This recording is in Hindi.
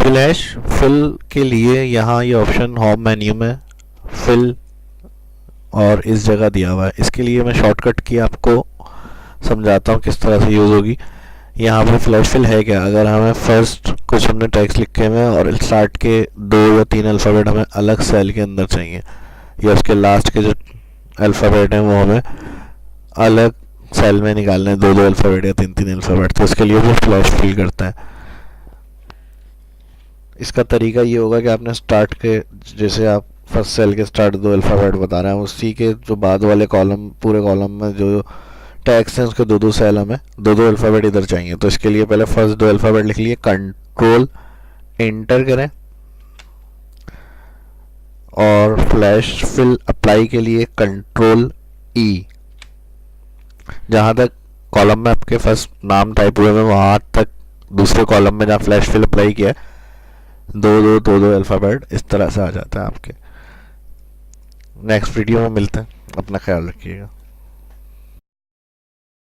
फ्लैश फिल के लिए यहाँ ये ऑप्शन होम मेन्यू में फिल और इस जगह दिया हुआ है। इसके लिए मैं शॉर्टकट की आपको समझाता हूँ किस तरह से यूज़ होगी। यहाँ पे फ्लैश फिल है क्या, अगर हमें फर्स्ट कुछ हमने टेक्स्ट लिखे हुए और स्टार्ट के 2 या 3 अल्फ़ाबेट हमें अलग सेल के अंदर चाहिए, या उसके लास्ट के जो अल्फ़ाबेट हैं वो हमें अलग सेल में निकालना है, 2 अल्फ़ाबेट या 3 अल्फ़ाबेट, तो इसके लिए वो फ्लैश फिल करता है। इसका तरीका ये होगा कि आपने स्टार्ट के, जैसे आप फर्स्ट सेल के स्टार्ट 2 अल्फ़ाबेट बता रहे हैं, उसी के जो बाद वाले कॉलम, पूरे कॉलम में जो टैक्स हैं उसके 2 सेल हमें 2 अल्फ़ाबेट इधर चाहिए। तो इसके लिए पहले फर्स्ट 2 अल्फ़ाबेट लिख लिए, कंट्रोल एंटर करें और फ्लैश फिल अप्लाई के लिए कंट्रोल ई। जहाँ तक कॉलम में आपके फर्स्ट नाम टाइप हुए हैं वहाँ तक दूसरे कॉलम में जहाँ फ्लैश फिल अप्लाई किया है 2 अल्फ़ाबेट इस तरह से आ जाता है आपके। नेक्स्ट वीडियो में मिलते हैं, अपना ख्याल रखिएगा।